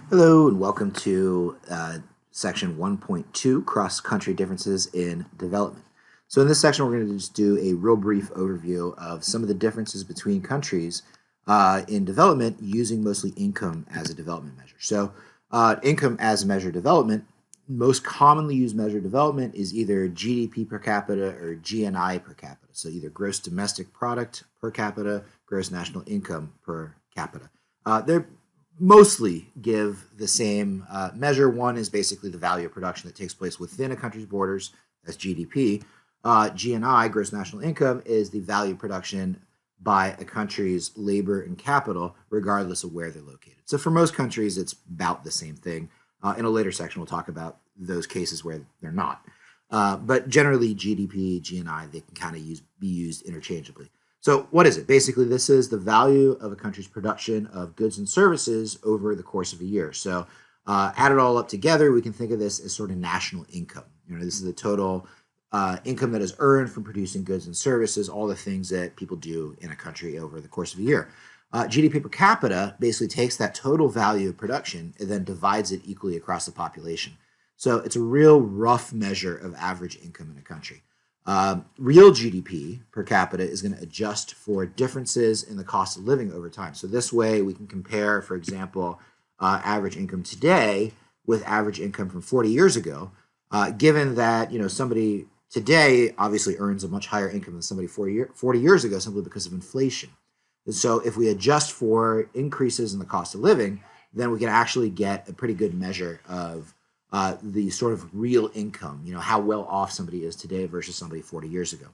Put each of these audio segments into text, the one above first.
Hello and welcome to section 1.2, cross-country differences in development. So in this section, we're going to just do a real brief overview of some of the differences between countries in development using mostly income as a development measure. So income as a measure of development, most commonly used measure of development is either GDP per capita or GNI per capita. So either gross domestic product per capita, gross national income per capita. They're mostly give the same measure. One is basically the value of production that takes place within a country's borders, that's GDP. GNI, gross national income, is the value of production by a country's labor and capital, regardless of where they're located. So for most countries, it's about the same thing. In a later section, we'll talk about those cases where they're not. But generally, GDP, GNI, they can kind of be used interchangeably. So what is it? Basically, this is the value of a country's production of goods and services over the course of a year. So add it all up together, we can think of this as sort of national income. This is the total income that is earned from producing goods and services, all the things that people do in a country over the course of a year. GDP per capita basically takes that total value of production and then divides it equally across the population. So it's a real rough measure of average income in a country. Real GDP per capita is going to adjust for differences in the cost of living over time. So this way we can compare, for example, average income today with average income from 40 years ago, given that somebody today obviously earns a much higher income than somebody 40 years ago simply because of inflation. And so if we adjust for increases in the cost of living, then we can actually get a pretty good measure of the sort of real income, how well off somebody is today versus somebody 40 years ago.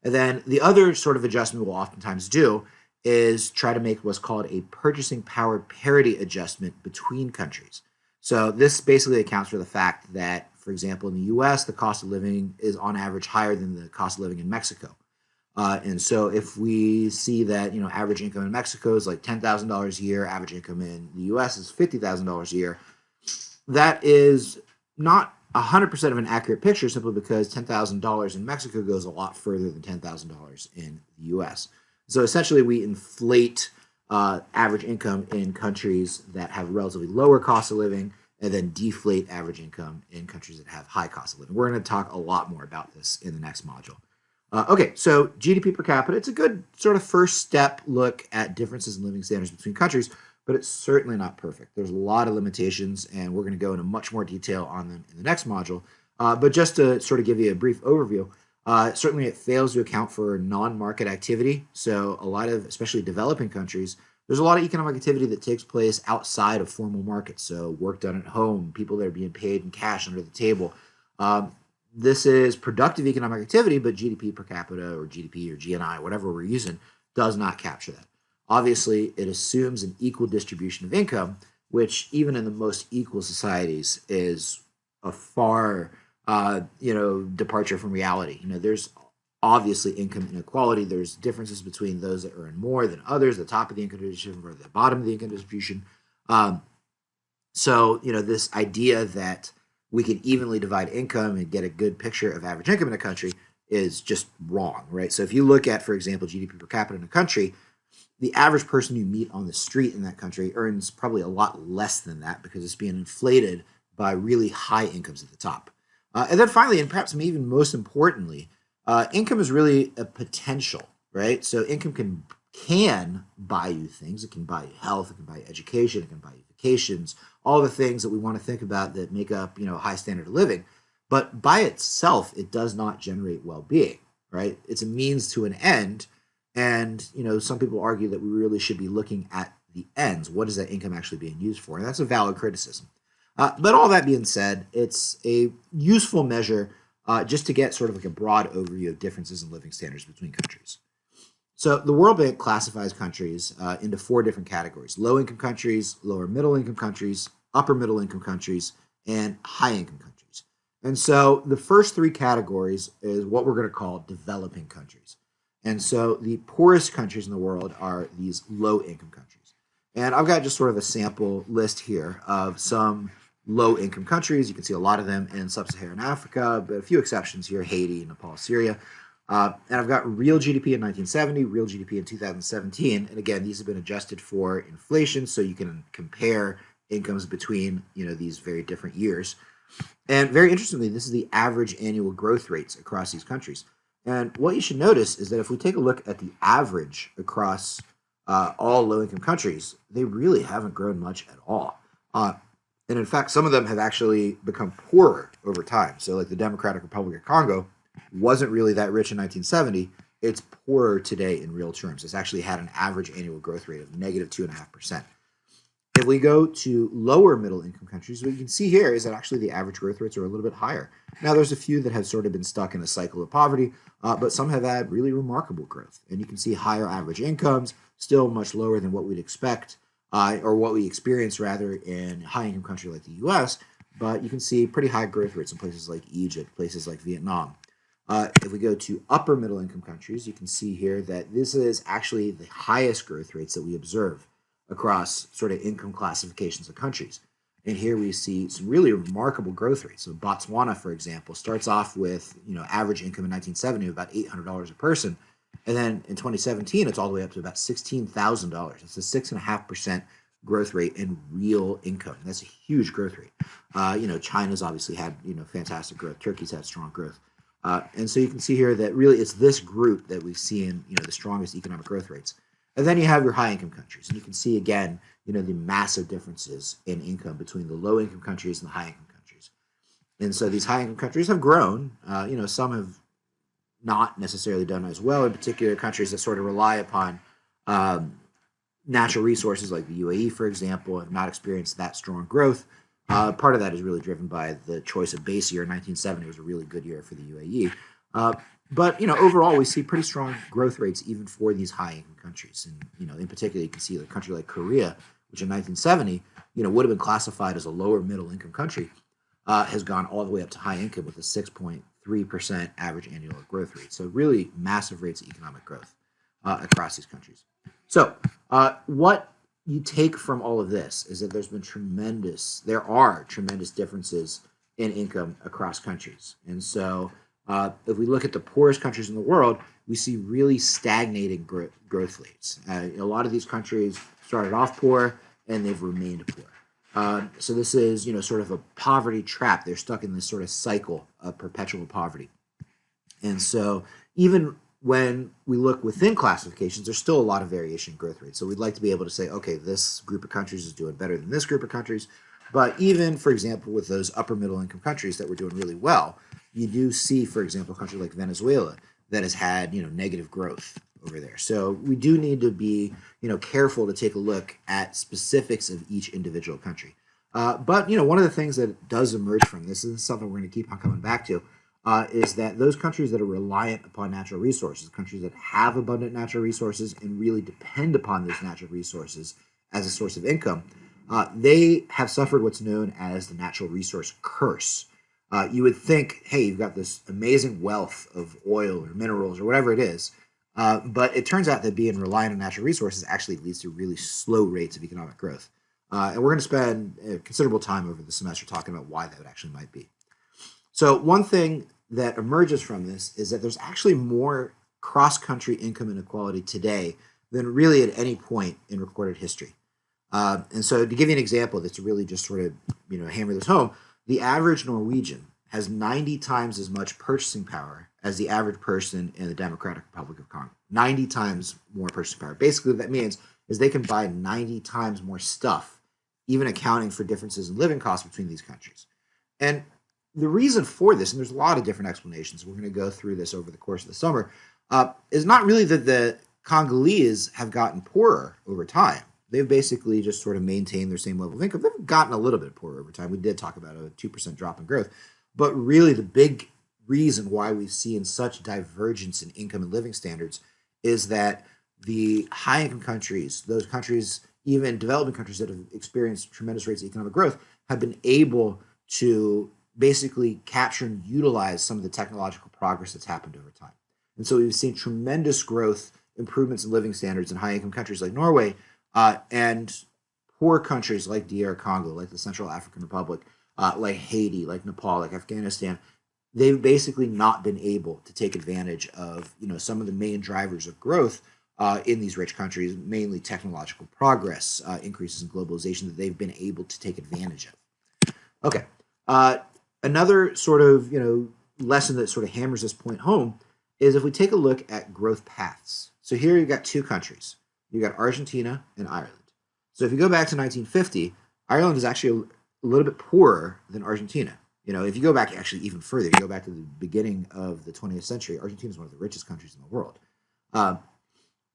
And then the other sort of adjustment we'll oftentimes do is try to make what's called a purchasing power parity adjustment between countries. So this basically accounts for the fact that, for example, in the US, the cost of living is on average higher than the cost of living in Mexico. And so if we see that, average income in Mexico is like $10,000 a year, average income in the US is $50,000 a year, that is not 100% of an accurate picture simply because $10,000 in Mexico goes a lot further than $10,000 in the US. So essentially, we inflate average income in countries that have relatively lower cost of living and then deflate average income in countries that have high cost of living. We're going to talk a lot more about this in the next module. Okay, so GDP per capita, it's a good sort of first step look at differences in living standards between countries, but it's certainly not perfect. There's a lot of limitations, and we're going to go into much more detail on them in the next module. But just to sort of give you a brief overview, certainly it fails to account for non-market activity. So a lot of, especially developing countries, there's a lot of economic activity that takes place outside of formal markets. So work done at home, people that are being paid in cash under the table. This is productive economic activity, but GDP per capita or GDP or GNI, whatever we're using, does not capture that. Obviously, it assumes an equal distribution of income, which even in the most equal societies is a far, departure from reality. There's obviously income inequality. There's differences between those that earn more than others, the top of the income distribution or the bottom of the income distribution. So, this idea that we can evenly divide income and get a good picture of average income in a country is just wrong, right? So if you look at, for example, GDP per capita in a country, the average person you meet on the street in that country earns probably a lot less than that because it's being inflated by really high incomes at the top. And then finally, and perhaps even most importantly, income is really a potential, right? So income can buy you things. It can buy you health. It can buy you education. It can buy you vacations. All the things that we want to think about that make up, a high standard of living. But by itself, it does not generate well-being, right? It's a means to an end. And, some people argue that we really should be looking at the ends. What is that income actually being used for? And that's a valid criticism. But all that being said, it's a useful measure just to get sort of like a broad overview of differences in living standards between countries. So the World Bank classifies countries into 4 different categories: low-income countries, lower middle-income countries, upper middle-income countries, and high-income countries. And so the first 3 categories is what we're going to call developing countries. And so the poorest countries in the world are these low-income countries. And I've got just sort of a sample list here of some low-income countries. You can see a lot of them in sub-Saharan Africa, but a few exceptions here: Haiti, Nepal, Syria. And I've got real GDP in 1970, real GDP in 2017. And again, these have been adjusted for inflation, so you can compare incomes between these very different years. And very interestingly, this is the average annual growth rates across these countries. And what you should notice is that if we take a look at the average across all low-income countries, they really haven't grown much at all. And in fact, some of them have actually become poorer over time. So like the Democratic Republic of Congo wasn't really that rich in 1970. It's poorer today in real terms. It's actually had an average annual growth rate of negative 2.5%. If we go to lower middle income countries, what you can see here is that actually the average growth rates are a little bit higher. Now, there's a few that have sort of been stuck in a cycle of poverty, but some have had really remarkable growth. And you can see higher average incomes, still much lower than what we'd expect, or what we experience rather in high income country like the US, but you can see pretty high growth rates in places like Egypt, places like Vietnam. If we go to upper middle income countries, you can see here that this is actually the highest growth rates that we observe across sort of income classifications of countries. And here we see some really remarkable growth rates. So Botswana, for example, starts off with average income in 1970 of about $800 a person, and then in 2017 it's all the way up to about $16,000. It's a 6.5% growth rate in real income. That's a huge growth rate. China's obviously had fantastic growth. Turkey's had strong growth. And so you can see here that really it's this group that we see in the strongest economic growth rates. And then you have your high income countries, and you can see again the massive differences in income between the low income countries and the high income countries. And so these high income countries have grown. Some have not necessarily done as well. In particular, countries that sort of rely upon natural resources like the UAE, for example, have not experienced that strong growth. Part of that is really driven by the choice of base year. 1970 was a really good year for the UAE. But overall, we see pretty strong growth rates even for these high-income countries. And in particular, you can see a country like Korea, which in 1970 would have been classified as a lower middle-income country, has gone all the way up to high income with a 6.3% average annual growth rate. So really massive rates of economic growth across these countries. So what you take from all of this is that there are tremendous differences in income across countries. And so if we look at the poorest countries in the world, we see really stagnating growth rates. A lot of these countries started off poor and they've remained poor. So this is, sort of a poverty trap. They're stuck in this sort of cycle of perpetual poverty. And so even when we look within classifications, there's still a lot of variation in growth rates. So we'd like to be able to say, okay, this group of countries is doing better than this group of countries. But even, for example, with those upper middle income countries that were doing really well, you do see, for example, a country like Venezuela that has had, negative growth over there. So we do need to be, careful to take a look at specifics of each individual country. But, one of the things that does emerge from this, and this is something we're going to keep on coming back to, is that those countries that are reliant upon natural resources, countries that have abundant natural resources and really depend upon those natural resources as a source of income, they have suffered what's known as the natural resource curse. You would think, hey, you've got this amazing wealth of oil or minerals or whatever it is, but it turns out that being reliant on natural resources actually leads to really slow rates of economic growth. And we're going to spend considerable time over the semester talking about why that actually might be. So one thing that emerges from this is that there's actually more cross-country income inequality today than really at any point in recorded history. And so to give you an example that's really just sort of, hammer this home, the average Norwegian has 90 times as much purchasing power as the average person in the Democratic Republic of Congo. 90 times more purchasing power. Basically, what that means is they can buy 90 times more stuff, even accounting for differences in living costs between these countries. And the reason for this, and there's a lot of different explanations, we're going to go through this over the course of the summer, is not really that the Congolese have gotten poorer over time. They've basically just sort of maintained their same level of income. They've gotten a little bit poorer over time. We did talk about a 2% drop in growth. But really the big reason why we've seen such divergence in income and living standards is that the high-income countries, those countries, even developing countries that have experienced tremendous rates of economic growth, have been able to basically capture and utilize some of the technological progress that's happened over time. And so we've seen tremendous growth, improvements in living standards in high-income countries like Norway, and poor countries like DR Congo, like the Central African Republic, like Haiti, like Nepal, like Afghanistan. They've basically not been able to take advantage of some of the main drivers of growth in these rich countries, mainly technological progress, increases in globalization that they've been able to take advantage of. Okay, another sort of lesson that sort of hammers this point home is if we take a look at growth paths. So here you've got two countries. You've got Argentina and Ireland. So if you go back to 1950, Ireland is actually a little bit poorer than Argentina. If you go back actually even further, you go back to the beginning of the 20th century, Argentina is one of the richest countries in the world.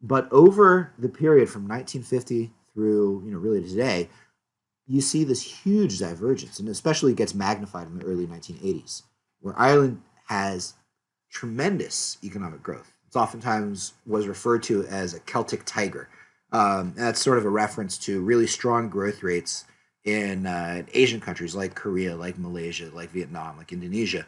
But over the period from 1950 through really today, you see this huge divergence, and especially gets magnified in the early 1980s, where Ireland has tremendous economic growth. It's oftentimes was referred to as a Celtic tiger. That's sort of a reference to really strong growth rates in Asian countries like Korea, like Malaysia, like Vietnam, like Indonesia.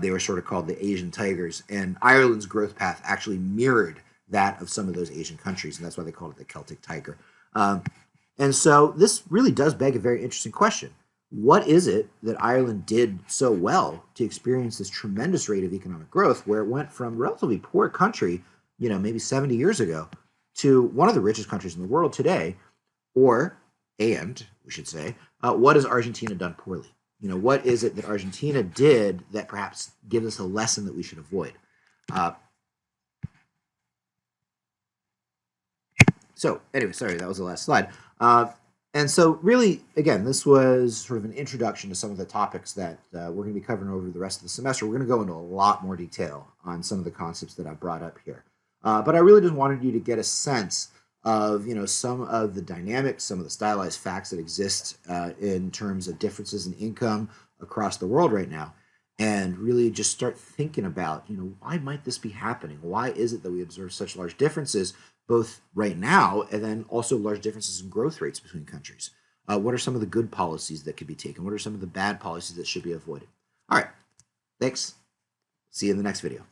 They were sort of called the Asian tigers, and Ireland's growth path actually mirrored that of some of those Asian countries, and that's why they called it the Celtic tiger. And so this really does beg a very interesting question. What is it that Ireland did so well to experience this tremendous rate of economic growth, where it went from a relatively poor country, maybe 70 years ago, to one of the richest countries in the world today? And we should say, what has Argentina done poorly? What is it that Argentina did that perhaps gives us a lesson that we should avoid? So anyway, sorry, that was the last slide. And so really, again, this was sort of an introduction to some of the topics that we're going to be covering over the rest of the semester. We're going to go into a lot more detail on some of the concepts that I brought up here. But I really just wanted you to get a sense of some of the dynamics, some of the stylized facts that exist in terms of differences in income across the world right now, and really just start thinking about why might this be happening? Why is it that we observe such large differences both right now and then also large differences in growth rates between countries? What are some of the good policies that could be taken? What are some of the bad policies that should be avoided? All right, thanks. See you in the next video.